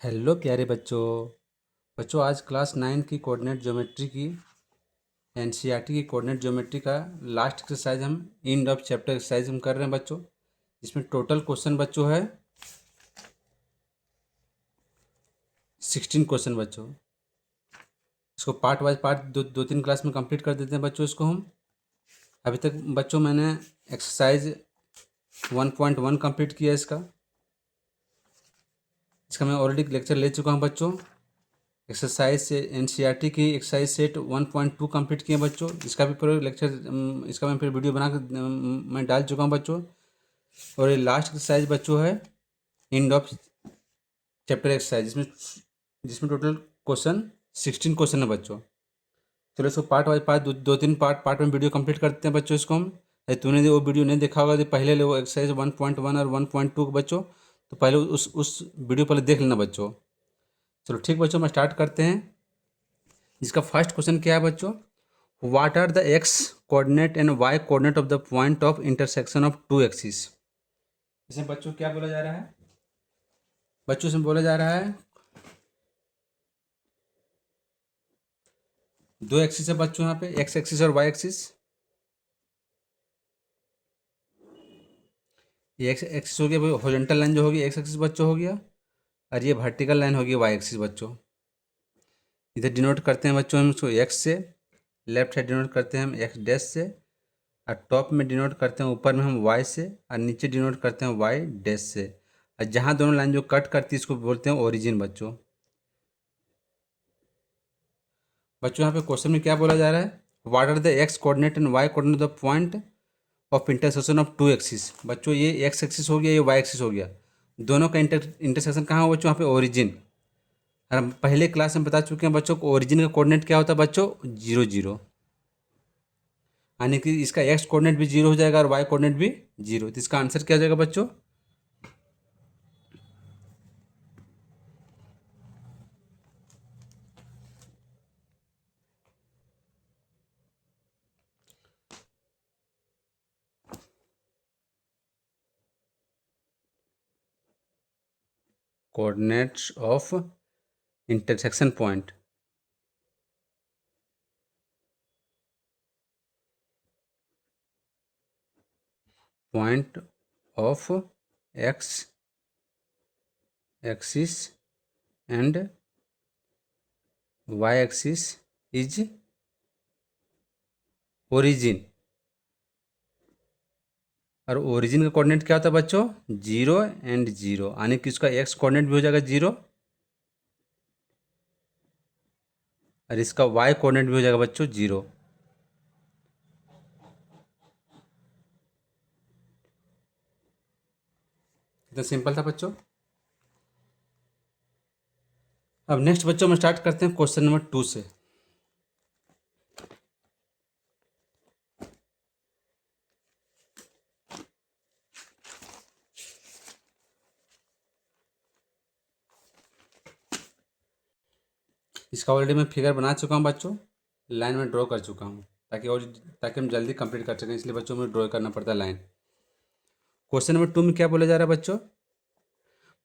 Hello प्यारे बच्चों। आज क्लास 9 की कोऑर्डिनेट ज्योमेट्री की एनसीईआरटी की कोऑर्डिनेट ज्योमेट्री का लास्ट एक्सरसाइज हम एंड ऑफ चैप्टर एक्सरसाइज हम कर रहे हैं बच्चों। इसमें टोटल क्वेश्चन बच्चों है 16 क्वेश्चन बच्चों। इसको पार्ट वाइज पार्ट दो तीन क्लास में कंप्लीट कर देते हैं बच्चों। इसको हम अभी तक बच्चों मैंने एक्सरसाइज 1.1 कंप्लीट किया इसका मैं ऑलरेडी लेक्चर ले चुका हूँ बच्चों। एक्सरसाइज से एनसीईआरटी की एक्सरसाइज सेट 1.2 कंप्लीट किए बच्चों। इसका भी पूरा लेक्चर इसका मैं फिर वीडियो बना कर मैं डाल चुका हूँ बच्चों। और ये लास्ट एक्सरसाइज बच्चों है एंड ऑफ चैप्टर एक्सरसाइज जिसमें टोटल क्वेश्चन 16 क्वेश्चन है बच्चों। चलो इसको पार्ट वाइज पार्ट दो तीन पार्ट में वीडियो कंप्लीट करते हैं बच्चों। इसको हम तूने वो वीडियो नहीं देखा होगा तो पहले वो एक्सरसाइज 1.1 और 1.2 बच्चों, तो पहले उस वीडियो पहले देख लेना बच्चों। चलो ठीक बच्चों, मैं स्टार्ट करते हैं। इसका फर्स्ट क्वेश्चन क्या है बच्चों? What are the X coordinate and Y coordinate of the point of intersection of two axis? इसमें बच्चों क्या बोला जा रहा है? बच्चों इसमें बोला जा रहा है दो एक्सिस है बच्चों, यहाँ पे एक्स एक्सिस और वाई एक्सिस। ये एक्स एक्सिस हो गया, हॉरिजॉन्टल लाइन जो होगी एक्स एक्सिस बच्चों हो गया, और ये वर्टिकल लाइन होगी वाई एक्सिस बच्चों। इधर डिनोट करते हैं बच्चों हम इसको एक्स से, लेफ्ट साइड डिनोट करते हैं हम एक्स डैश से, और टॉप में डिनोट करते हैं ऊपर में हम वाई से, और नीचे डिनोट करते हैं वाई डैश से। और जहाँ दोनों लाइन जो कट करती है इसको बोलते हैं ओरिजिन बच्चों। यहाँ पे क्वेश्चन में क्या बोला जा रहा है? What are the X coordinate and Y coordinate the point of intersection of two axis. बच्चों ये एक्स एक्सिस हो गया, ये वाई एक्सिस हो गया, दोनों का इंटरसेक्शन कहाँ हो बच्चों? यहाँ पे ओरिजिन। और हम पहले क्लास में बता चुके हैं बच्चों को ओरिजिन का कोऑर्डिनेट क्या होता है बच्चों? 0 0। यानी कि इसका एक्स कोऑर्डिनेट भी 0 हो जाएगा और वाई कोऑर्डिनेट भी 0, तो इसका आंसर क्या हो जाएगा बच्चों? Coordinates of intersection point of X axis and Y axis is origin. और ओरिजिन का कोऑर्डिनेट क्या होता है बच्चों? 0 एंड 0, यानी कि इसका एक्स कोऑर्डिनेट भी हो जाएगा 0 और इसका वाई कोऑर्डिनेट भी हो जाएगा बच्चों 0। कितना सिंपल था बच्चों। अब नेक्स्ट बच्चों में स्टार्ट करते हैं क्वेश्चन नंबर 2 से। इसका ऑलरेडी मैं फिगर बना चुका हूँ बच्चों, लाइन में ड्रॉ कर चुका हूँ ताकि हम जल्दी कंप्लीट कर सकें, इसलिए बच्चों में ड्रॉ करना पड़ता है लाइन। क्वेश्चन नंबर 2 में क्या बोला जा रहा है बच्चों?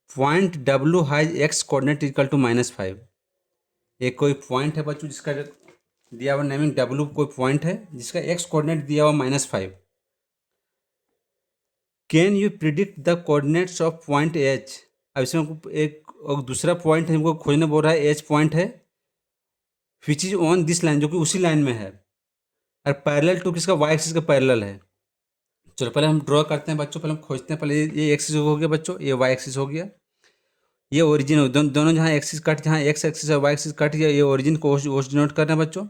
Point W has X coordinate equal to -5। एक कोई पॉइंट है बच्चों जिसका दिया हुआ नेमिंग डब्ल्यू कोई पॉइंट है जिसका एक्स कोऑर्डिनेट दिया हुआ -5। Can you predict the coordinates of point H. अब इसमें हमको एक और दूसरा पॉइंट है, हमको खोजने बोल रहा है एच पॉइंट है विच इज ऑन दिस लाइन, जो कि उसी लाइन में है और पैरेलल टू किसका? वाई एक्सिस का पैरेलल है। चलो पहले हम ड्रॉ करते हैं बच्चों, पहले हम खोजते हैं। पहले ये एक्सिस हो गया बच्चों, ये वाई एक्सिस हो गया, ये ओरिजिन हो दोनों जहाँ एक्सिस कट, जहाँ एक्स एक्सिस और वाई एक्सिस कट गया, ये ओरिजिन को डिनोट करना है बच्चों।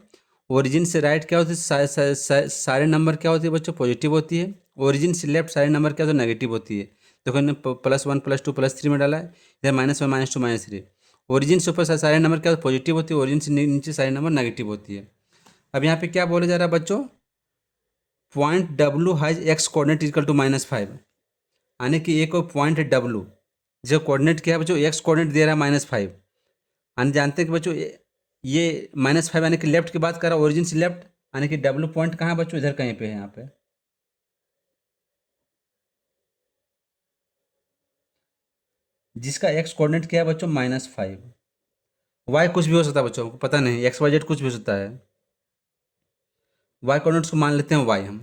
ओरिजिन से राइट क्या होती है? सारे नंबर क्या होती है बच्चों? पॉजिटिव होती है। ओरिजिन से लेफ्ट सारे नंबर क्या होते हैं? नेगेटिव होती है। देखो हमने +1 +2 +3 में डाला है, इधर -1 -2 -3। ओरिजिन से ऊपर सारे नंबर क्या होते? पॉजिटिव होती है। ओरिजिन से नीचे सारे नंबर नेगेटिव होती है। अब यहाँ पे क्या बोला जा रहा है बच्चों? Point W has X coordinate equal to -5, यानी कि एक पॉइंट है डब्ल्यू, जो कोऑर्डिनेट क्या है बच्चों? एक्स कोऑर्डिनेट दे रहा है -5। यानी जानते हैं कि बच्चों ये -5 यानी कि लेफ्ट की बात कर रहा है, ओरिजिन से लेफ्ट, यानी कि डब्ल्यू पॉइंट कहाँ है बच्चों? इधर कहीं पे है यहाँ पे। जिसका एक्स कोऑर्डिनेट क्या है बच्चों, -5। वाई कुछ भी हो सकता है बच्चों को पता नहीं, एक्स वाई जेड कुछ भी हो सकता है। वाई कोऑर्डिनेट्स को मान लेते हैं वाई हम,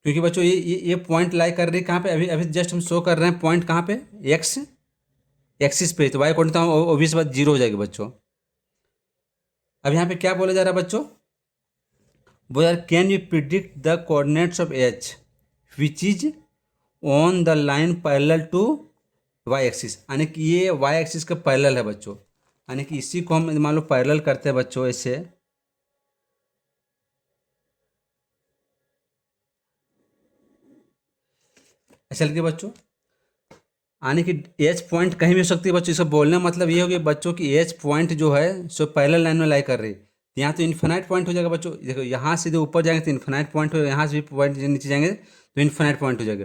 क्योंकि बच्चों ये पॉइंट लाई कर रही है कहाँ पे, अभी अभी जस्ट हम शो कर रहे हैं पॉइंट कहाँ पे, एक्स एक्सिस पे, तो वाई कोऑर्डिनेट तो ऑब्वियस बात जीरो हो जाएगी बच्चों। अब यहाँ पे क्या बोला जा रहा है बच्चों, वो यार can you predict the coordinates of H which is on the line parallel to Y axis, यानी कि ये वाई एक्सिस का पैरेलल है बच्चों, यानी कि इसी को हम मान लो पैरेलल करते हैं बच्चों इससे, ऐसा लिखिए बच्चों, यानी कि एच पॉइंट कहीं भी हो सकती है बच्चों। इसका बोलने का मतलब ये हो गया बच्चों कि एच पॉइंट जो है सो पैरेलल लाइन में लाई कर रही है, तो यहाँ तो इन्फिनाइट पॉइंट हो जाएगा बच्चों। देखो यहाँ से जो ऊपर जाएंगे तो इन्फिनाइट पॉइंट हो, यहाँ से भी पॉइंट नीचे जाएंगे तो इन्फिनाइट पॉइंट हो जाएगा।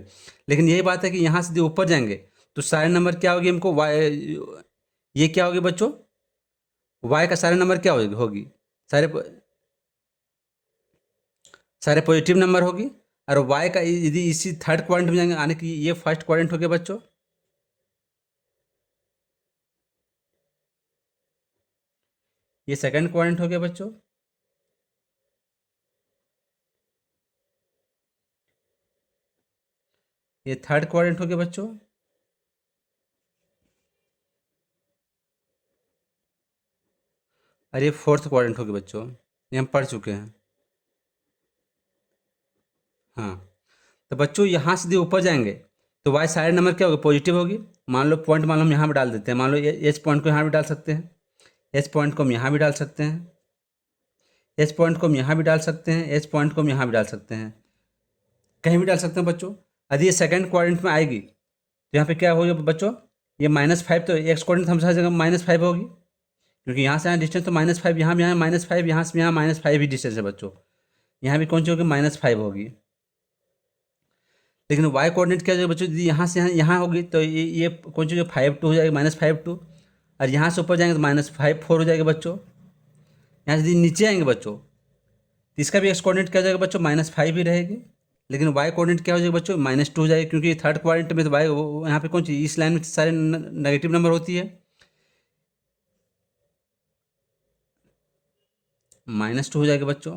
लेकिन यही बात है कि यहाँ से जो ऊपर जाएंगे तो सारे नंबर क्या होगी हमको, वाई, ये क्या होगी बच्चों, वाई का सारे नंबर क्या होगी, सारे सारे पॉजिटिव नंबर होगी। और वाई का यदि इसी थर्ड क्वाड्रेंट में जाएंगे, यानी कि ये फर्स्ट क्वाड्रेंट हो गया बच्चों, ये सेकंड क्वाड्रेंट हो गया बच्चों, ये थर्ड क्वाड्रेंट हो गया बच्चों, और ये फोर्थ क्वाड्रेंट हो गया बच्चों। ये हम पढ़ चुके हैं। हाँ, तो बच्चों यहाँ से जो ऊपर जाएंगे तो वाई सारे नंबर क्या होगी, पॉजिटिव होगी। मान लो पॉइंट, मान लो हम यहाँ पे डाल देते हैं, मान लो एच पॉइंट को यहाँ भी डाल सकते हैं, एच पॉइंट को हम यहाँ भी डाल सकते हैं, एच पॉइंट को हम यहाँ भी डाल सकते हैं, एच पॉइंट को हम यहाँ भी डाल सकते हैं, कहीं भी डाल सकते हैं बच्चों। यदि ये सेकंड क्वाड्रेंट में आएगी तो यहाँ पे क्या होगा बच्चों, ये -5, तो एक्स कोऑर्डिनेट हम हर जगह -5 होगी, क्योंकि यहाँ से यहाँ डिस्टेंस तो -5, यहाँ भी यहाँ -5, यहाँ से यहाँ -5 ही डिस्टेंस है बच्चों। यहाँ भी कौन सी होगी, -5 होगी। लेकिन वाई कोऑर्डिनेट क्या होगा बच्चों, यदि यहाँ से यहाँ होगी तो ये कौन सी जो 5 2 हो जाएगा, -5 2, और यहाँ से ऊपर जाएंगे तो -5 4 हो जाएगा बच्चों। यहाँ से यदि नीचे आएंगे बच्चों तो इसका भी एक्स कोऑर्डिनेट क्या हो जाएगा बच्चों, -5 ही रहेगी। लेकिन वाई कोऑर्डिनेट क्या हो जाएगा बच्चों, -2 हो जाएगा, क्योंकि थर्ड क्वाड्रेंट में तो वाई यहाँ पे कौन सी इस लाइन में सारे नेगेटिव नंबर होती है, -2 हो जाएगा बच्चों।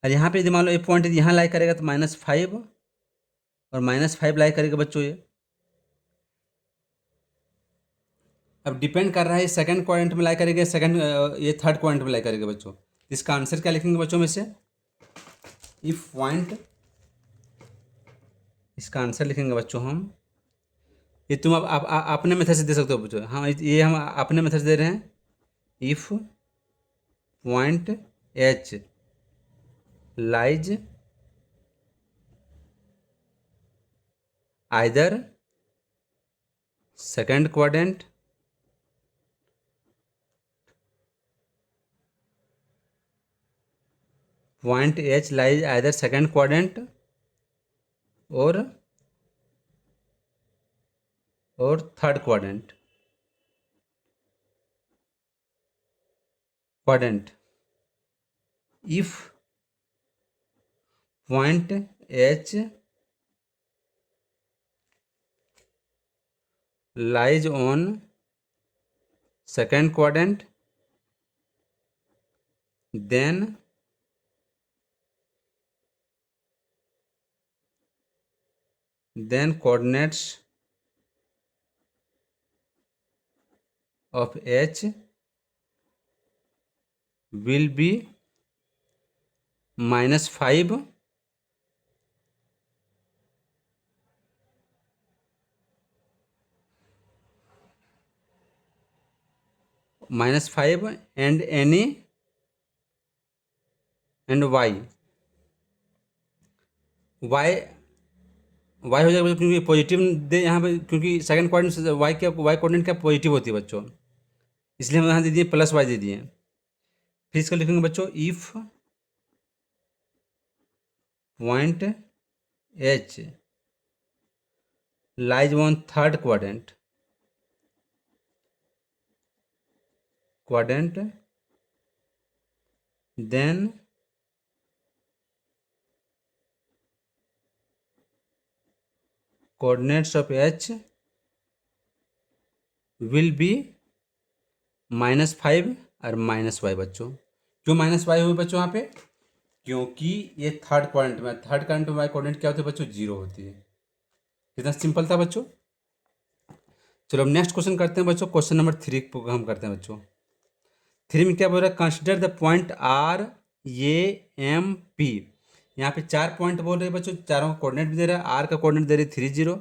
और यहाँ पे यदि मान लो एक पॉइंट यदि यहाँ लाई करेगा तो -5 और -5 लाई करेगा बच्चों ये। अब डिपेंड कर रहा है सेकंड क्वाड्रेंट में लाई करेगा, सेकंड ये थर्ड क्वाड्रेंट में लाई करेगा बच्चों। इसका आंसर क्या लिखेंगे बच्चों में से, इफ पॉइंट, इसका आंसर लिखेंगे बच्चों हम, ये तुम अब आप अपने मेथड से दे सकते हो बच्चों। हाँ, ये हम अपने मेथड से दे रहे हैं। If point H lies either second quadrant point H lies either second quadrant और third quadrant if point H lies on second quadrant, then coordinates of H will be -5 and any and y हो जाएगा बच्चों, क्योंकि positive दे यहाँ पे, क्योंकि second quadrant से Y coordinate क्या पॉजिटिव होती है बच्चों, इसलिए हम यहाँ दे दिए +y दे दिए। फिर इसका लिखेंगे बच्चों, if point H lies on third quadrant then coordinates of H will be -5 और -y बच्चों। क्यों -y हुई बच्चों यहाँ पे? क्योंकि ये थर्ड क्वाड्रेंट में, थर्ड क्वाड्रेंट में y कोऑर्डिनेट क्या होती है बच्चों? 0 होती है। कितना सिंपल था बच्चों। चलो अब नेक्स्ट क्वेश्चन करते हैं बच्चों। क्वेश्चन नंबर 3 को हम करते हैं बच्चों। 3 में क्या बोल रहा है? Consider the point R A M P. यहाँ पे 4 पॉइंट बोल रहे हैं बच्चों, चारों का कोऑर्डिनेट भी दे रहा है। आर का कोऑर्डिनेट दे रही है 30,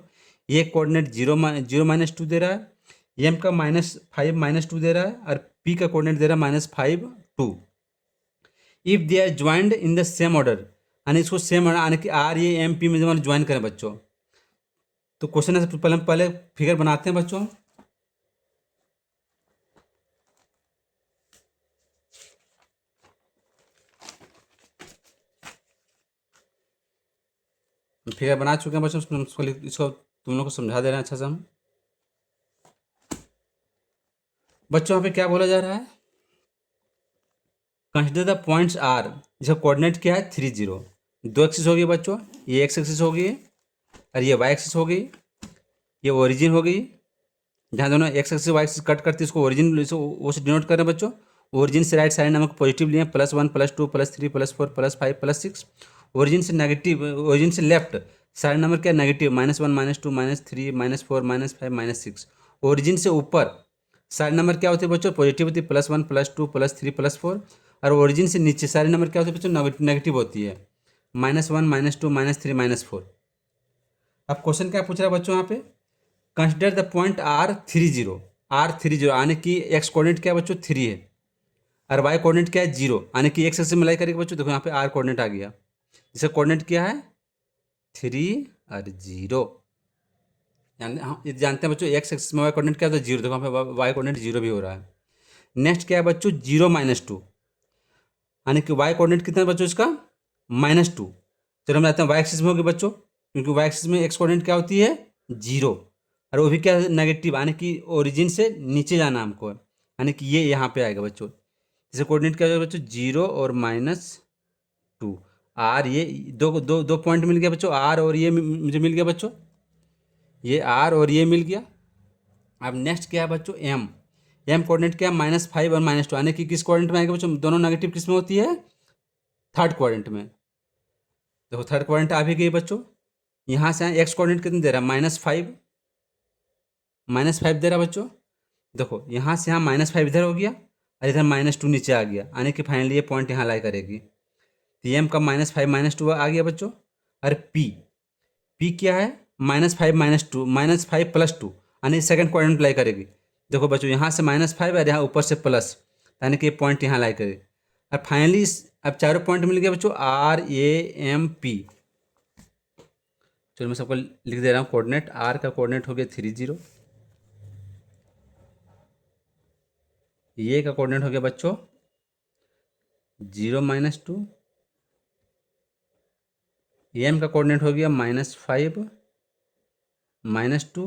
ये कोऑर्डिनेट 0 -2 दे रहा है, एम का -5 -2 दे रहा है, और पी का कोऑर्डिनेट दे रहा है -5 2। If they are joined in the same order, यानी इसको सेम ऑर्डर यानी कि आर ए एम पी में जब ज्वाइन करें बच्चों, तो क्वेश्चन है पहले फिगर बनाते हैं बच्चों। फिगर बना चुके हैं बच्चों, इसको तुम लोग को समझा दे रहे हैं अच्छा से हम। बच्चों यहाँ पे क्या बोला जा रहा है? कंसिडर द पॉइंट्स आर, जिसका कोऑर्डिनेट क्या है 30। दो एक्सिस हो गई बच्चों, ये एक्स एक्सिस हो गई और ये वाई एक्सिस हो गई, ये ओरिजिन हो गई। जहाँ दोनों X axis Y axis cut करती है इसको ओरिजिन वो से डिनोट कर रहे हैं बच्चों। ओरिजिन से राइट साइड नमक पॉजिटिव लिए +1 +2 +3 +4 +5 +6। ओरिजिन से नेगेटिव, ओरिजिन से लेफ्ट साइड नंबर क्या नेगेटिव -1 -2 -3 -4 -5 -6। ओरिजिन से ऊपर साइड नंबर क्या होती है बच्चों? पॉजिटिव होती है +1 +2 +3 +4। और ओरिजिन से नीचे सारे नंबर क्या होते हैं बच्चों? नेगेटिव होती है -1 -2 -3 -4। अब क्वेश्चन क्या पूछ रहा है बच्चों यहाँ पे? कंसिडर द पॉइंट R30 आने की एक्स कोऑर्डिनेट क्या है बच्चों? 3 है, और वाई कोऑर्डिनेट क्या है? 0, आने की एक्स से मलाई करेंगे बच्चों। देखो यहाँ पे आर कोऑर्डिनेट आ गया, जिसका कोऑर्डिनेट क्या है? 3 और 0। हम ये जानते हैं बच्चों, एक्स एक्सिस में वाई कोऑर्डिनेट क्या होता है? 0। देखो यहाँ पे वाई कोऑर्डिनेट 0 भी हो रहा है। नेक्स्ट क्या है बच्चों? 0 -2, यानी कि वाई कोऑर्डिनेट कितना है बच्चों इसका? -2। चलो हम जाते हैं वाई एक्सिस में होगी बच्चों, क्योंकि वाई एक्सिस में एक्स कोऑर्डिनेट क्या होती है? 0, और वो भी क्या है? नेगेटिव, यानी कि ओरिजिन से नीचे जाना हमको है, यानी कि ये यहाँ पे आएगा बच्चों। जैसे कोऑर्डिनेट क्या होगा बच्चों? 0 और -2। आर ये दो दो दो पॉइंट मिल गया बच्चों, आर और ये मुझे मिल गया बच्चों, ये आर और ये मिल गया। अब नेक्स्ट क्या है बच्चों? एम कोऑर्डिनेट क्या है? -5 और -2, यानी कि किस कोऑर्डिनेट में आएगा बच्चों? दोनों नेगेटिव किस में होती है? थर्ड क्वाड्रेंट में। देखो थर्ड क्वाड्रेंट आ भी गई बच्चों। यहाँ से एक्स कोऑर्डिनेट कितने दे रहा है? -5, -5 दे रहा बच्चों। देखो यहाँ से यहाँ -5 इधर हो गया, और इधर -2 नीचे आ गया, यानी कि फाइनली ये पॉइंट यहाँ लाई करेगी। तो एम का -5 -2 आ गया बच्चों। और पी क्या है? -5 -2 -5 +2, यानी सेकंड क्वाड्रेंट लाई करेगी। देखो बच्चों यहाँ से -5 और यहाँ ऊपर से प्लस, यानी कि ये पॉइंट यहाँ लाई करेगी। और फाइनली अब चारों पॉइंट मिल गया बच्चों, RAMP। चलो मैं सबको लिख दे रहा हूँ कोऑर्डिनेट। आर का कोऑर्डिनेट हो गया 30, ये का कोऑर्डिनेट हो गया बच्चों 0 -2, एम का कोऑर्डिनेट हो गया -5 -2,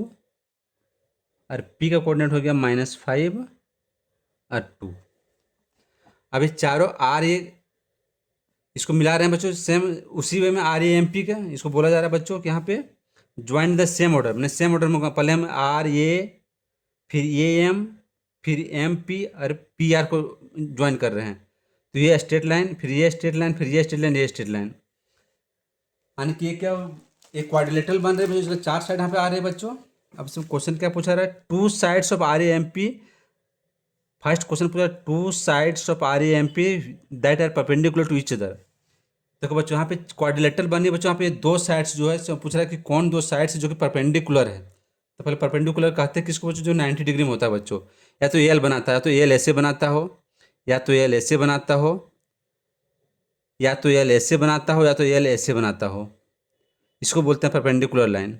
और पी का कोऑर्डिनेट हो गया -5 और 2। अब ये चारों आर ए इसको मिला रहे हैं बच्चों, सेम उसी वे में RAMP का इसको बोला जा रहा है बच्चों कि यहाँ पे ज्वाइन द सेम ऑर्डर। मैंने सेम ऑर्डर में पहले हम RA, फिर AM, फिर MP और PR को ज्वाइन कर रहे हैं। तो ये स्ट्रेट लाइन, फिर ये स्ट्रेट लाइन, फिर ये स्ट्रेट लाइन, ये स्ट्रेट लाइन, यानी कि ये क्या? एक क्वाड्रिलेटरल बन रहे हैं बच्चों, इसका 4 साइड यहाँ पे आ रहे हैं बच्चों। अब सब क्वेश्चन क्या पूछा रहा है? 2 sides of RAMP। First question पूछा 2 sides of RAMP that are perpendicular to each other. देखो बच्चों यहाँ पे क्वाड्रिलेटरल बनी है बच्चों, यहाँ पे दो साइड्स जो है पूछ रहा है कि कौन दो साइड्स जो कि परपेंडिकुलर है। तो पहले परपेंडिकुलर कहते हैं किसको बच्चों? जो 90 डिग्री में होता है बच्चों। या तो एल बनाता है, या तो एल ऐसे बनाता हो, या तो एल ऐसे बनाता हो, या तो एल ऐसे बनाता हो, या तो एल ऐसे बनाता हो। इसको बोलते हैं परपेंडिकुलर लाइन।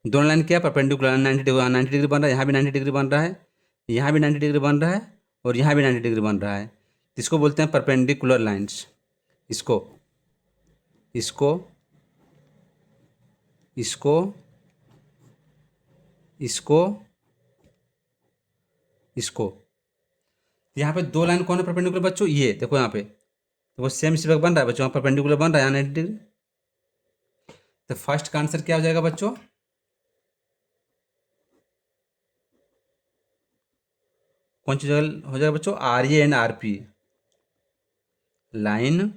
दोनों लाइन क्या? परपेंडिकुलर 90 डिग्री, 90 डिग्री बन रहा है, यहाँ भी 90 डिग्री बन रहा है, यहाँ भी 90 डिग्री बन रहा है, और यहाँ भी 90 डिग्री बन रहा है। इसको बोलते हैं परपेंडिकुलर लाइन्स। इसको इसको इसको इसको इसको यहाँ पे दो लाइन कौन है परपेंडिकुलर बच्चों? ये देखो यहाँ पे, देखो सेम इसी वक्त बन रहा है बच्चों, यहाँ परपेंडिकुलर बन रहा है यहाँ 90 डिग्री। तो फर्स्ट का आंसर क्या हो जाएगा बच्चों? कौन सी जगह हो जाएगा बच्चों? R A and R P, line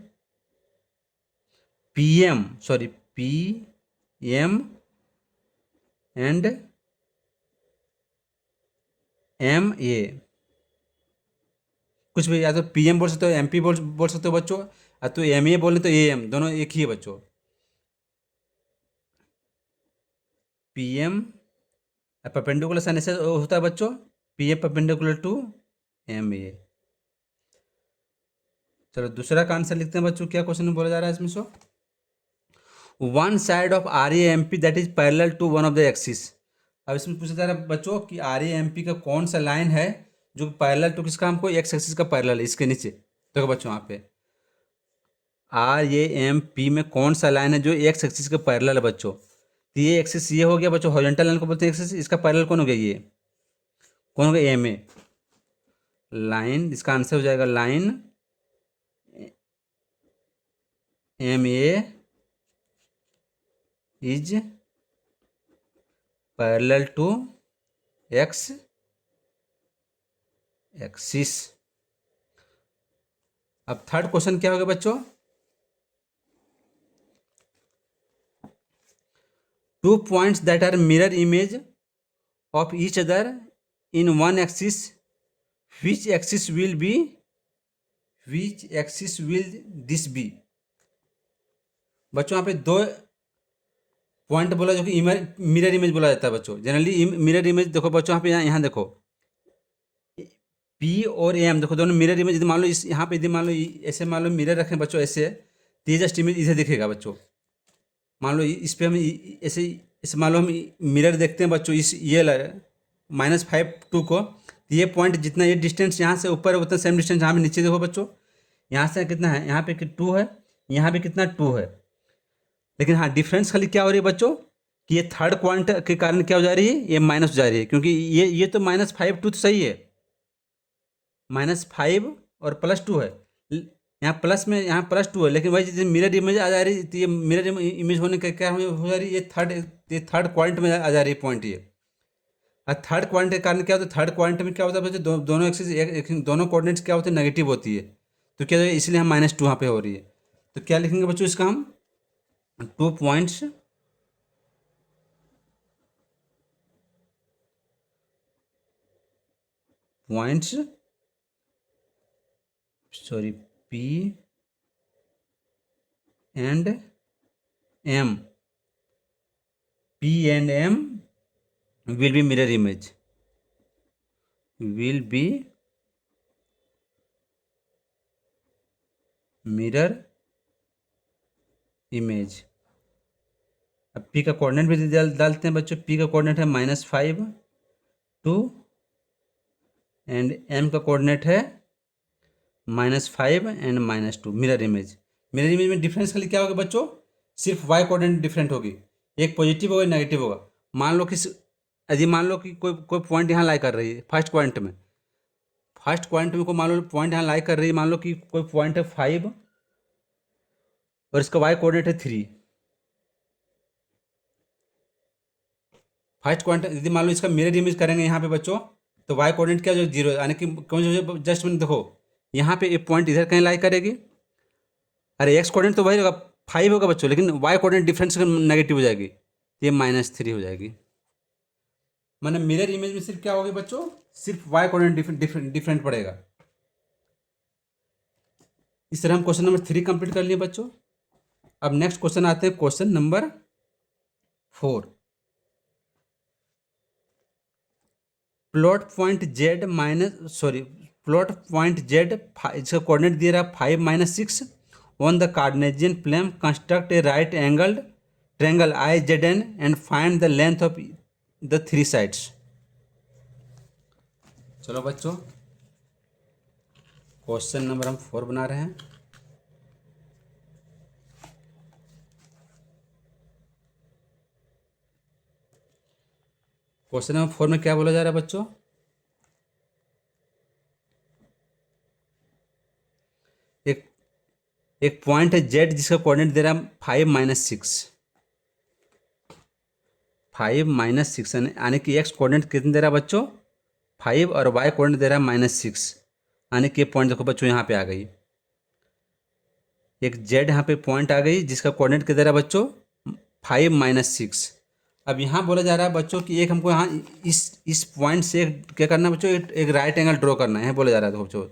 P M, sorry P M and M A, कुछ भी, या तो पी एम बोल सकते हो, एम पी बोल सकते हो बच्चों, या तो एम ए बोले तो ए एम, दोनों एक ही है बच्चों। पी एम परपेंडिकुलर साइन ऐसे होता है बच्चों, P M perpendicular to M A. चलो दूसरा का आंसर लिखते हैं बच्चों, क्या क्वेश्चन बोला जा रहा है इसमें? So one side of R A M P that is parallel to one of the axis. अब इसमें पूछा जा रहा है बच्चों कि आर ए एम पी का कौन सा लाइन है जो पैरेलल टू किसका, हमको एक्स एक्सिस का पैरेलल है, इसके नीचे देखो बच्चों यहाँ पे आर ए एम पी में कौन सा लाइन है जो एक्स एक्सिस का पैरेलल है बच्चों? तो ये एक्सिस ये हो गया बच्चों, हॉरिजॉन्टल लाइन को बोलते हैं एक्सिस, इसका पैरेलल कौन हो गया? ये कौन हो गया? एम ए लाइन, इसका आंसर हो जाएगा line M A is parallel to X axis. अब थर्ड क्वेश्चन क्या हो गया बच्चों? Two points that are mirror image of each other in one axis, which axis will be, which axis will this be? बच्चों यहाँ पे दो point बोला जो कि मिरर इमेज बोला जाता है बच्चों। जनरली मिरर इमेज देखो बच्चों, यहाँ पे यहाँ देखो पी और एम, देखो दोनों मिरर इमेज। यदि मान लो इस यहाँ पे, यदि मान लो ऐसे मान लो मिरर रखें बच्चों ऐसे, तो ये जस्ट इमेज इधर दिखेगा बच्चों। मान लो इस पे हम ऐसे ऐसे मान लो हम मिरर देखते हैं बच्चों, इस ये -5 2 को, तो ये पॉइंट जितना ये डिस्टेंस यहाँ से ऊपर है उतना सेम डिस्टेंस यहाँ पे नीचे देखो बच्चों, यहाँ से कितना है, यहाँ पे 2 है, यहाँ पे कितना 2 है। लेकिन हाँ डिफरेंस खाली क्या हो रही है बच्चों कि ये थर्ड पॉइंट के कारण क्या हो जा रही है, ये माइनस हो जा रही है, क्योंकि ये तो -5 2 तो सही है, -5 और +2 है, यहाँ प्लस में यहाँ +2 है, लेकिन वही चीज़ मिरर इमेज आ जा रही है, तो ये मिरर इमेज होने का क्या हो जा रही है, ये थर्ड पॉइंट में आ जा रही है पॉइंट ये। और थर्ड पॉइंट के कारण क्या होता है, थर्ड पॉइंट में क्या होता है बच्चों, दोनों एक्सिस दोनों कोऑर्डिनेट्स क्या होते हैं, नेगेटिव होती है। तो क्या होता है, इसलिए हम -2 यहाँ पे हो रही है। तो क्या लिखेंगे बच्चों इसका हम, 2 points sorry P and M, P and M will be mirror image, will be mirror image। अब p का कोऑर्डिनेट भी डालते हैं बच्चों, p का कोऑर्डिनेट है -5 2 एंड m का कोऑर्डिनेट है -5 and -2। Mirror image, mirror image में डिफरेंस खाली क्या होगा बच्चों, सिर्फ y कोऑर्डिनेट डिफरेंट होगी, एक पॉजिटिव होगा नेगेटिव होगा। मान लो कि यदि मान लो कि कोई पॉइंट यहाँ लाई कर रही है, फर्स्ट पॉइंट में को मान लो पॉइंट यहाँ लाई कर रही है, मान लो कि कोई पॉइंट है 5 और इसका y कोऑर्डिनेट है 3। फर्स्ट पॉइंट यदि मान लो इसका मिरर इमेज करेंगे यहाँ पे बच्चों, तो y कोऑर्डिनेट क्या जो 0 यानी कि कौन जो जस्ट मैंने देखो यहाँ पे एक पॉइंट इधर कहीं लाई करेगी, अरे x कोऑर्डिनेट तो वही होगा 5 होगा बच्चों, लेकिन y कोऑर्डिनेट डिफरेंस नेगेटिव हो जाएगी, ये -3 हो जाएगी। मतलब मिरर इमेज में सिर्फ क्या होगी बच्चों, सिर्फ y कोऑर्डिनेट डिफरेंट पड़ेगा। इस तरह हम क्वेश्चन नंबर 3 कंप्लीट कर लिए बच्चों। अब नेक्स्ट क्वेश्चन आते हैं question number 4। Plot point z इसका कोऑर्डिनेट दे रहा है 5 -6 on the Cartesian plane, construct a right angled triangle IZN and find the length of the 3 sides. चलो बच्चों क्वेश्चन नंबर हम 4 बना रहे हैं। क्वेश्चन नंबर 4 में क्या बोला जा रहा है बच्चों, एक पॉइंट है z जिसका कोऑर्डिनेट दे रहा है 5 -6, 5 - 6 यानी कि एक्स कोऑर्डिनेट कितने दे रहा है बच्चों 5 और वाई कोऑर्डिनेट दे रहा है -6 यानी कि पॉइंट देखो बच्चों यहाँ पे आ गई एक जेड यहाँ पे पॉइंट आ गई जिसका कोऑर्डिनेट किधर है बच्चों 5 - 6। अब यहाँ बोला जा रहा है बच्चों कि एक हमको यहाँ इस पॉइंट से क्या करना है बच्चों एक राइट एंगल ड्रॉ करना है बोला जा रहा है बच्चों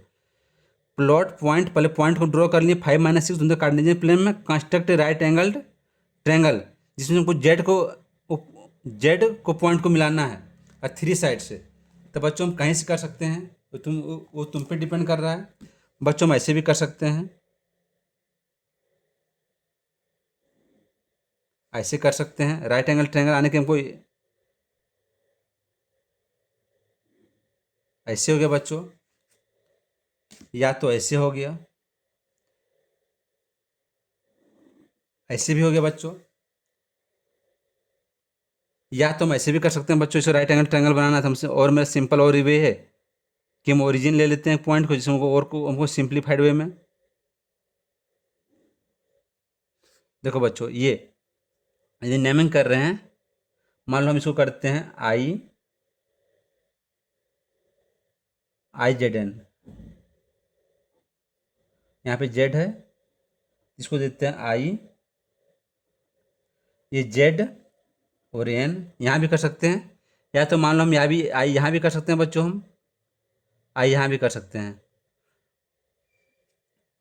प्लॉट पॉइंट पहले पॉइंट को ड्रॉ कर लिए 5 - 6 दोनों काट लीजिए प्लेन में कंस्ट्रक्ट राइट एंगल ट्रैंगल जिसमें हमको जेड को पॉइंट को मिलाना है और 3 साइड से। तो बच्चों हम कहीं से कर सकते हैं वो तुम पे डिपेंड कर रहा है बच्चों हम ऐसे भी कर सकते हैं ऐसे कर सकते हैं राइट एंगल ट्रायंगल आने के हमको ऐसे हो गया बच्चों या तो ऐसे हो गया ऐसे भी हो गया बच्चों या तो हम ऐसे भी कर सकते हैं बच्चों इसे राइट एंगल ट्रायंगल बनाना था हमसे और मेरा सिंपल और वे है कि हम ओरिजिन ले लेते हैं पॉइंट को जिसमें हमको सिंप्लीफाइड वे में देखो बच्चों ये नेमिंग कर रहे हैं मान लो हम इसको करते हैं IZN यहाँ पे जेड है इसको देते हैं आई ये जेड और एन यहाँ भी कर सकते हैं या तो मान लो हम यहाँ भी कर सकते हैं बच्चों हम आई यहाँ भी कर सकते हैं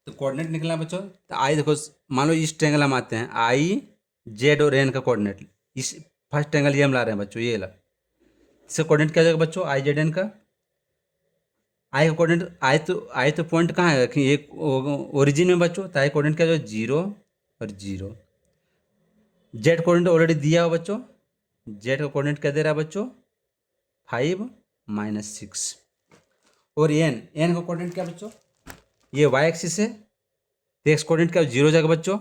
तो कोऑर्डिनेट निकलना बच्चों तो आई देखो मान लो इस ट्रायंगल हम आते हैं आई जेड और एन का कोऑर्डिनेट इस फर्स्ट ट्रायंगल ये हम ला रहे हैं बच्चों ये ला इसका कोऑर्डिनेट क्या जाएगा बच्चों IZN का आई का कोऑर्डिनेट आई तो पॉइंट कहाँ है कि एक ओरिजिन में बच्चों तो आई कोऑर्डिनेट क्या जाएगा 0 और 0 जेड कोऑर्डिनेट ऑलरेडी दिया हो बच्चों जेड का कोऑर्डिनेट क्या दे रहा है बच्चों 5 - 6 और एन का कोऑर्डिनेट क्या बच्चों ये वाई एक्सिस है तो एक्स कोऑर्डिनेट क्या 0 जाएगा बच्चों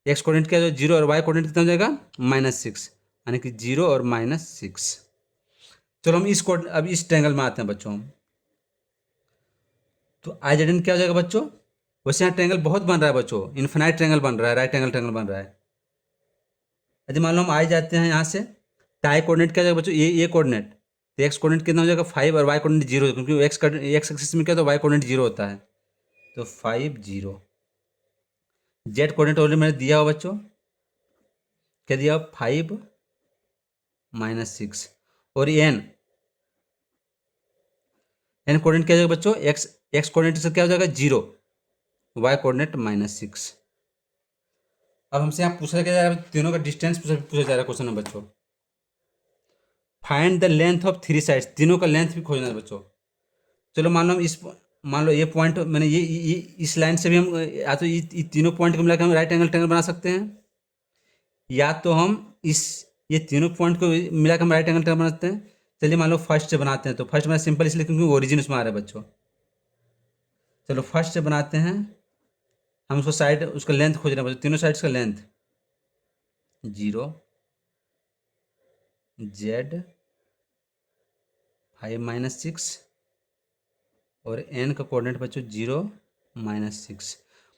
एक्स कोऑर्डिनेट क्या 0 और वाई कोऑर्डिनेट कितना हो जाएगा -6 यानी कि 0 और -6। चलो हम अब इस ट्रायंगल में आते हैं बच्चों हम तो IZN क्या हो जाएगा बच्चों वैसे यहाँ ट्रायंगल बहुत बन रहा है बच्चों इन्फिनाइट ट्रायंगल बन रहा है राइट एंगल ट्रायंगल बन रहा है यदि मान लो हम जाते हैं यहाँ से तो आई कोऑर्डिनेट क्या हो जाएगा बच्चों ये कोऑर्डिनेट तो एक्स कोऑर्डिनेट कितना हो जाएगा 5 और वाई कोऑर्डिनेट 0 क्योंकि एक्स एक्सिस में क्या तो वाई कोऑर्डिनेट 0 होता है तो 5 0 जेड कोऑर्डिनेट ऑलरेडी मैंने दिया हो बच्चों क्या दिया 5 - 6 और एन कोऑर्डिनेट क्या हो जाएगा बच्चों एक्स कोऑर्डिनेट से क्या हो जाएगा 0 वाई कोऑर्डिनेट -6। अब हमसे यहाँ पूछा क्या जा रहा है तीनों का डिस्टेंस पूछा जा रहा है क्वेश्चन में बच्चों find the length of 3 sides तीनों का लेंथ भी खोजना है बच्चों। चलो मान लो ये पॉइंट मैंने ये इस लाइन से भी हम या तो ये तीनों पॉइंट को मिलाकर हम राइट एंगल ट्रायंगल बना सकते हैं या तो हम ये तीनों पॉइंट को मिलाकर हम राइट एंगल ट्रायंगल बनाते हैं। चलिए मान लो फर्स्ट से बनाते हैं तो फर्स्ट मैंने सिंपल इसलिए क्योंकि ओरिजिन उसमें आ रहा है बच्चों। चलो फर्स्ट से बनाते हैं हम उसको साइड उसका लेंथ खोज रहे हैं बच्चों तीनों साइड्स का लेंथ 0 जेड 5 - 6 और एन का कोऑर्डिनेट बच्चों 0 - 6।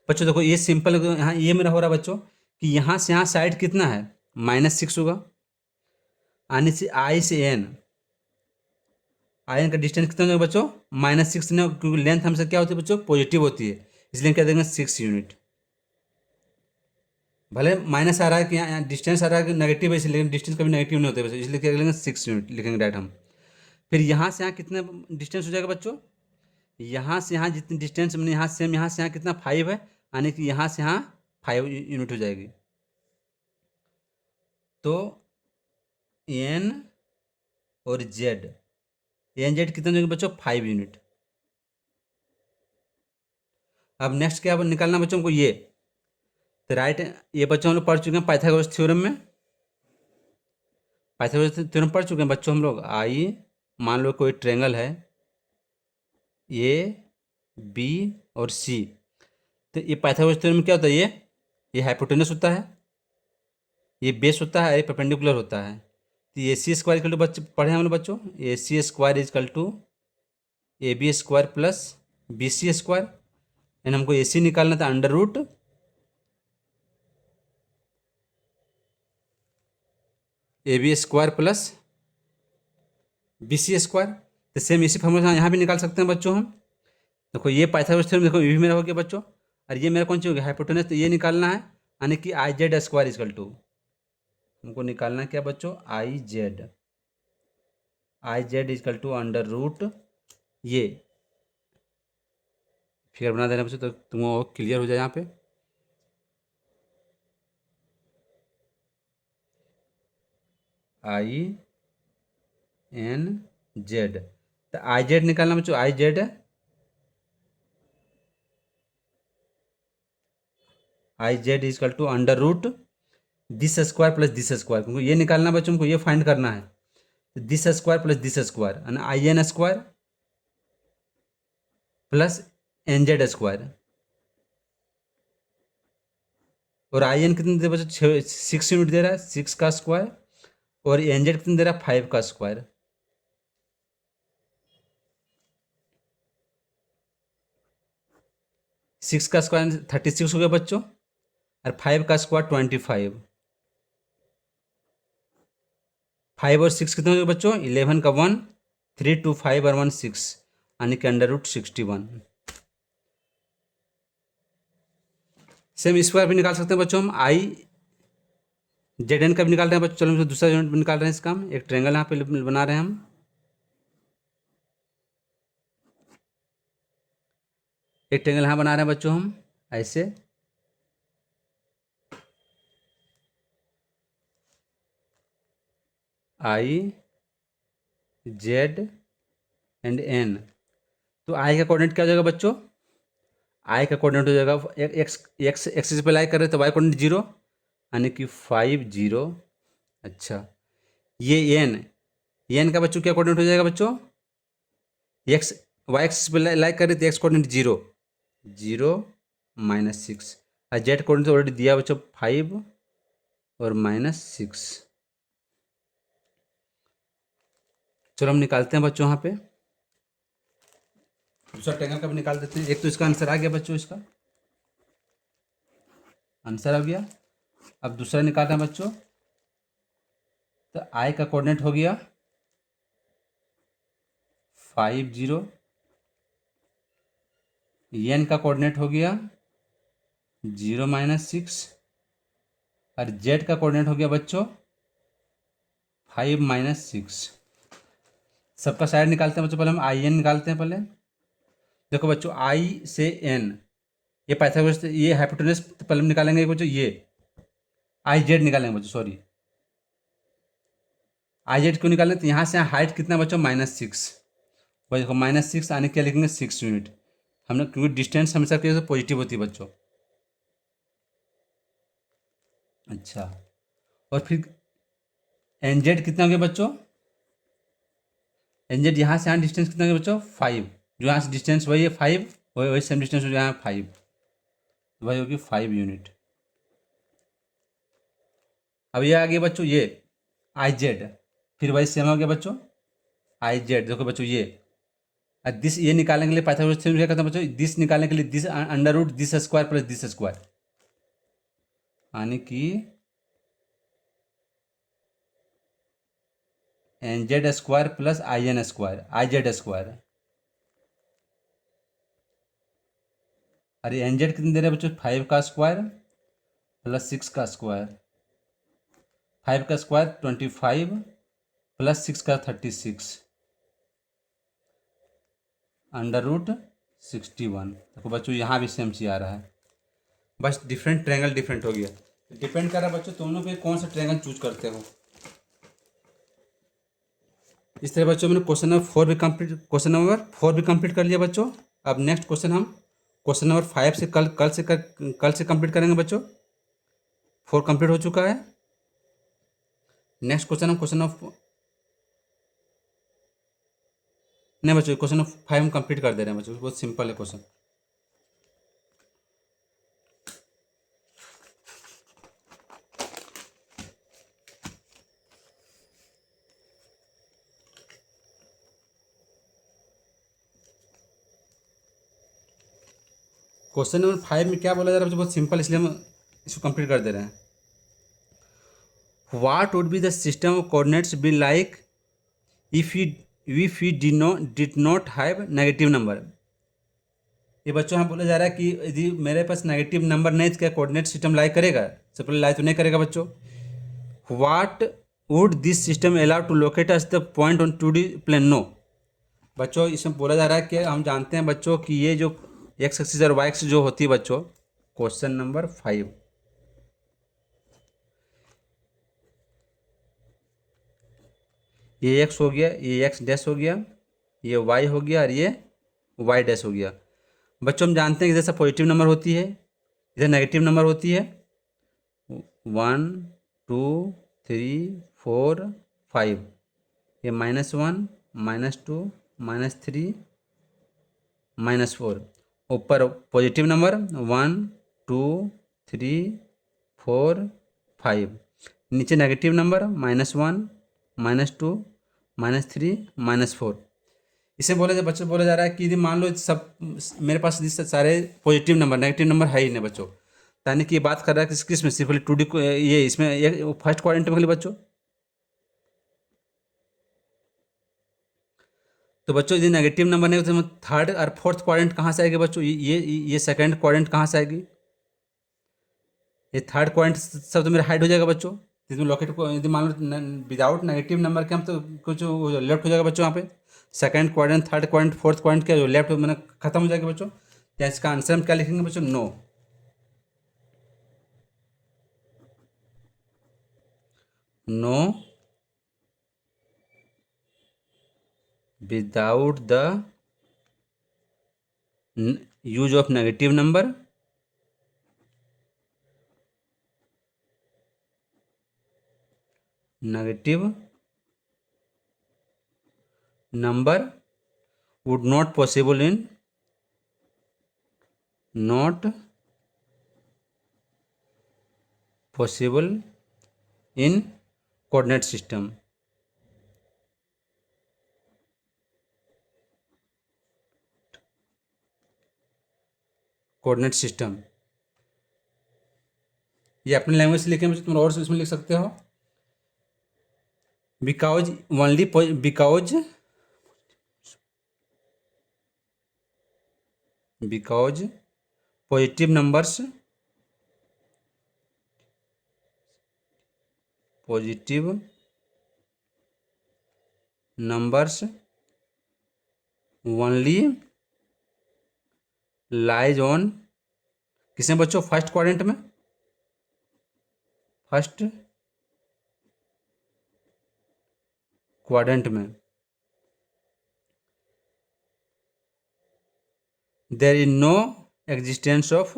बच्चों देखो ये सिंपल यहाँ ये मेरा हो रहा है बच्चों कि यहाँ से यहाँ साइड कितना है -6 होगा आने से आई से एन का डिस्टेंस कितना होगा बच्चों -6 नहीं क्योंकि लेंथ हमसे क्या होती है बच्चों पॉजिटिव होती है इसलिए क्या देंगे 6 यूनिट। भले माइनस आ रहा है कि यहाँ डिस्टेंस आ रहा है कि नेगेटिव है इसलिए लेकिन डिस्टेंस कभी नेगेटिव नहीं होते इसलिए क्या लिखेंगे 6 यूनिट लिखेंगे डायरेक्ट हम। फिर यहाँ से यहाँ कितना डिस्टेंस हो जाएगा बच्चों यहाँ से यहाँ जितनी डिस्टेंस मैंने यहाँ से यहाँ कितना 5 है यानी कि यहाँ से यहाँ 5 यूनिट हो जाएगी। तो एन और जेड कितना होगा बच्चों 5 यूनिट। अब नेक्स्ट क्या निकालना बच्चों को ये तो राइट ये बच्चों हम लोग पढ़ चुके हैं पाइथागोरस थ्योरम में थ्योरम पढ़ चुके हैं बच्चों हम लोग। मान लो कोई ट्रायंगल है A B और C तो ये पाइथागोरस थ्योरम में क्या होता है ये हाइपोटेनस होता है ये बेस होता है ये परपेंडिकुलर होता है। तो AC स्क्वायर इक्वल टू बच्चे पढ़े हम लोग बच्चों AC square is equal to AB square plus BC square and हमको AC निकालना था under root A B square plus B C square. तो सेम इसी फॉर्मूला यहाँ भी निकाल सकते हैं बच्चों हम। देखो ये पाइथागोरस थ्योरम, देखो ये भी मेरा हो गया बच्चों, और ये मेरा कौन सी हो गया, हाइपोटेनस। तो ये निकालना है, यानी कि I Z square is equal to, हमको निकालना है क्या बच्चों, I Z. I Z is equal to under root, ये फिगर बना देना बच्चों तो तुमको क्लियर हो जाए यहाँ पे। आई एन जेड, तो आई जेड निकालना बच्चों, I Z, I Z is equal to under root this square plus this square, क्योंकि ये निकालना बच्चों हमको, ये फाइंड करना है। तो this square plus this square, यानी I N square plus N Z square. और आई एन कितने दे बच्चों, 6 यूनिट दे रहा है, 6 का स्क्वायर। और एन जेड कितने दे रहा है, 5 का स्क्वायर। सिक्स का स्क्वायर 36 हो गया बच्चों, और 5 का स्क्वायर 25। 5 और 6 कितने हो गए बच्चों, 11 का 1, 3 2 5 और 1 6, यानी कि अंडर रूट 61। सेम स्क्वायर भी निकाल सकते हैं बच्चों हम, आई जेड एन का भी निकाल रहे हैं बच्चों। चलो हम दूसरा यूनिट निकाल रहे हैं इसका, हम एक ट्रेंगल यहाँ पे बना रहे हैं हम। एक ट्रेंगल यहाँ बना रहे हैं बच्चों हम ऐसे, आई जेड एंड एन। तो आई का कोऑर्डिनेट क्या हो जाएगा बच्चों, आई का कोऑर्डिनेट हो जाएगा, एक्स एक्स एक्सिस पे लाई कर रहे हैं तो वाई कोऑर्डिनेट 0, यानी कि 5 0। अच्छा, ये एन का बच्चों क्या कोऑर्डिनेट हो जाएगा बच्चों, एक्स वाई एक्सिस पे लाई कर रहे थे, एक्स कोऑर्डिनेट 0 0 -6, और जेड कोऑर्डिनेट ऑलरेडी दिया बच्चों 5 और -6। चलो हम निकालते हैं बच्चों यहाँ पे, दूसरा ट्रायंगल का भी निकाल देते हैं। एक तो इसका आंसर आ गया बच्चों, इसका आंसर आ गया। अब दूसरा निकाल रहे हैं बच्चों, तो आई का कोऑर्डिनेट हो गया 5 0, एन का कोऑर्डिनेट हो गया 0 -6, और जेड का कोऑर्डिनेट हो गया बच्चों 5 -6। सबका साइड निकालते हैं बच्चों, पहले हम आई एन निकालते हैं पहले। देखो बच्चों, आई से एन, ये पाइथागोरस, ये हाइपोटेनस पहले हम निकालेंगे बच्चों, ये आई जेड निकालेंगे बच्चों, सॉरी आई जेड क्यों निकालें, तो यहाँ से हाइट कितना बच्चों, -6। वही देखो -6 आने के लिखेंगे 6 यूनिट, हमने, क्योंकि डिस्टेंस हमेशा क्या पॉजिटिव होती है बच्चों। अच्छा, और फिर एन जेड कितना हो गया बच्चों, एन जेड यहाँ से यहाँ डिस्टेंस कितना हो गया बच्चों, 5। जो यहाँ से डिस्टेंस वही है 5, वही वही सेम डिस्टेंस हो यहाँ 5, वही होगी 5 यूनिट। अब ये आ गया बच्चों, ये आई जेड, फिर वही सेम हो गया बच्चों, आई जेड। देखो बच्चों, ये दिस, ये निकालने के लिए पाइथागोरस थ्योरम क्या करते हैं बच्चों, दिस निकालने के लिए this under root this square plus this square, यानी कि N Z square plus I N square, I Z square. अरे एन जेड कितने दे रहे हैं बच्चों, 5 का स्क्वायर प्लस 6 का स्क्वायर, 5 का स्क्वायर 25 प्लस 6 का 36, अंडर रूट 61। देखो बच्चों, यहाँ भी सेम सी आ रहा है, बस डिफरेंट ट्रायंगल डिफरेंट हो गया। डिपेंड कर रहा है बच्चों तुम लोग कौन सा ट्रायंगल चूज करते हो। इस तरह बच्चों मैंने क्वेश्चन नंबर 4 भी कंप्लीट कर लिया बच्चों। अब नेक्स्ट क्वेश्चन हम क्वेश्चन नंबर 5 से कल से कंप्लीट करेंगे बच्चों। 4 कंप्लीट हो चुका है। नेक्स्ट क्वेश्चन हम क्वेश्चन नंबर, नहीं बच्चों, क्वेश्चन नंबर 5 हम कंप्लीट कर दे रहे हैं बच्चों, बहुत सिंपल है क्वेश्चन। क्वेश्चन नंबर 5 में क्या बोला जा रहा है बच्चों, बहुत सिंपल, इसलिए हम इसको कंप्लीट कर दे रहे हैं। What would be the system of coordinates be like if you did not have negative number. ये बच्चों यहाँ बोला जा रहा है कि यदि मेरे पास नेगेटिव नंबर नहीं तो क्या कोऑर्डिनेट सिस्टम लाई करेगा? सिंपल लाई तो नहीं करेगा बच्चों। What would this system allow to locate us the point on 2D plane? No बच्चों, इसमें बोला जा रहा है कि हम जानते हैं बच्चों कि ये जो एक्स एक्सिस और वाई एक्सिस जो होती है बच्चों, क्वेश्चन नंबर 5, ये एक्स हो गया, ये एक्स डैश हो गया, ये वाई हो गया और ये वाई डैश हो गया। बच्चों हम जानते हैं कि जैसा पॉजिटिव नंबर होती है इधर नेगेटिव नंबर होती है, 1 2 3 4 5, ये -1 -2 -3 -4। ऊपर पॉजिटिव नंबर 1 2 3 4 5, नीचे नेगेटिव नंबर -1 -2 -3 -4। इसे बच्चों बोला जा रहा है कि यदि मान लो सब मेरे पास सारे पॉजिटिव नंबर, नेगेटिव नंबर है ही नहीं बच्चों, यानी कि ये बात कर रहा है कि किस में सिर्फ 2D को, ये इसमें फर्स्ट क्वाड्रेंट में खाली बच्चों। तो बच्चों यदि नेगेटिव नंबर नहीं तो थर्ड और फोर्थ क्वाड्रेंट कहाँ से आएगी बच्चों? ये सेकंड क्वाड्रेंट कहाँ से आएगी? ये थर्ड क्वाड्रेंट सब तो मेरा हाइड हो जाएगा बच्चों। इसमें लॉकेट को यदि मान लो विदाउट नेगेटिव नंबर के हम तो कुछ लेफ्ट हो जाएगा बच्चों। यहाँ पे second quadrant, third quadrant, fourth quadrant क्या जो लेफ्ट मैंने खत्म हो जाएगा बच्चों। क्या इसका आंसर हम क्या लिखेंगे बच्चों? No. No without the use of negative number would not possible in coordinate system। Coordinate system ये अपने लैंग्वेज से लिखे बच्चों, तुम और इसमें लिख सकते हो। Because positive numbers only lies on किसमें बच्चों? फर्स्ट क्वाड्रेंट में। फर्स्ट क्वाड्रेंट में there is no existence of,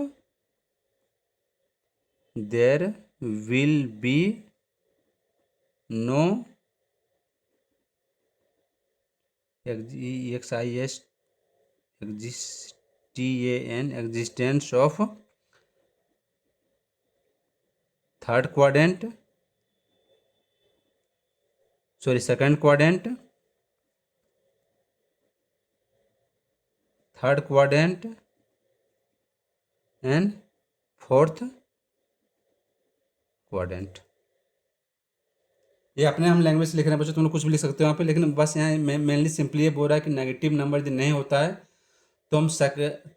there will be no existence of third quadrant, sorry second quadrant, third quadrant and fourth quadrant. ये अपने हम language से लिख रहे हैं बच्चों, तुम लोग कुछ भी लिख सकते हो यहाँ पे, लेकिन बस यहाँ मेनली सिंपली ये बोल रहा है कि नेगेटिव नंबर यदि नहीं होता है तो हम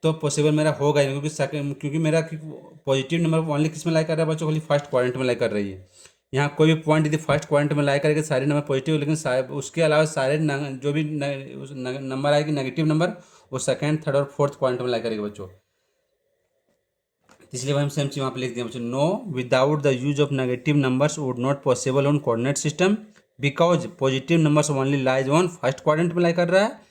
तो पॉसिबल मेरा होगा ही नहीं, क्योंकि मेरा पॉजिटिव नंबर ओनली किस में लाई कर रहा है बच्चों? खाली फर्स्ट क्वाड्रेंट में लाई कर रही है। यहाँ कोई भी पॉइंट यदि फर्स्ट क्वाड्रेंट में लाई करेगा सारे नंबर पॉजिटिव, लेकिन उसके अलावा सारे जो भी नंबर आएगी नेगेटिव नंबर वो सेकंड, थर्ड और फोर्थ क्वाड्रेंट में लाई करेगा बच्चों। इसलिए हम सेम चीज वहाँ पे लिख दिया बच्चों, no without the use of negative numbers would not possible on coordinate system because positive numbers only lies on first quadrant में लाई कर रहा है।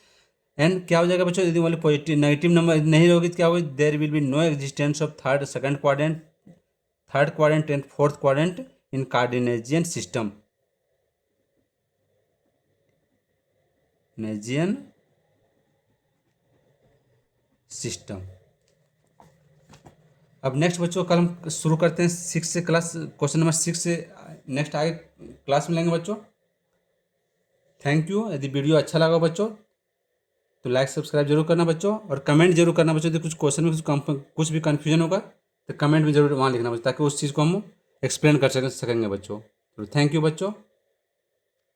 एंड क्या हो जाएगा बच्चों? यदि वाले पॉजिटिव नेगेटिव नंबर नहीं होगी तो क्या होगी? There will be no existence of second quadrant and fourth quadrant in cartesian system. अब नेक्स्ट बच्चों कल हम शुरू करते हैं 6 से क्लास, क्वेश्चन नंबर 6 से नेक्स्ट आगे क्लास में लेंगे बच्चों। Thank you. यदि वीडियो अच्छा लगा बच्चों तो लाइक सब्सक्राइब जरूर करना बच्चों, और कमेंट जरूर करना बच्चों। यदि कुछ क्वेश्चन में कुछ भी कन्फ्यूजन होगा तो कमेंट में जरूर वहाँ लिखना बच्चों, ताकि उस चीज़ को हम एक्सप्लेन कर सकेंगे बच्चों। तो थैंक यू बच्चों।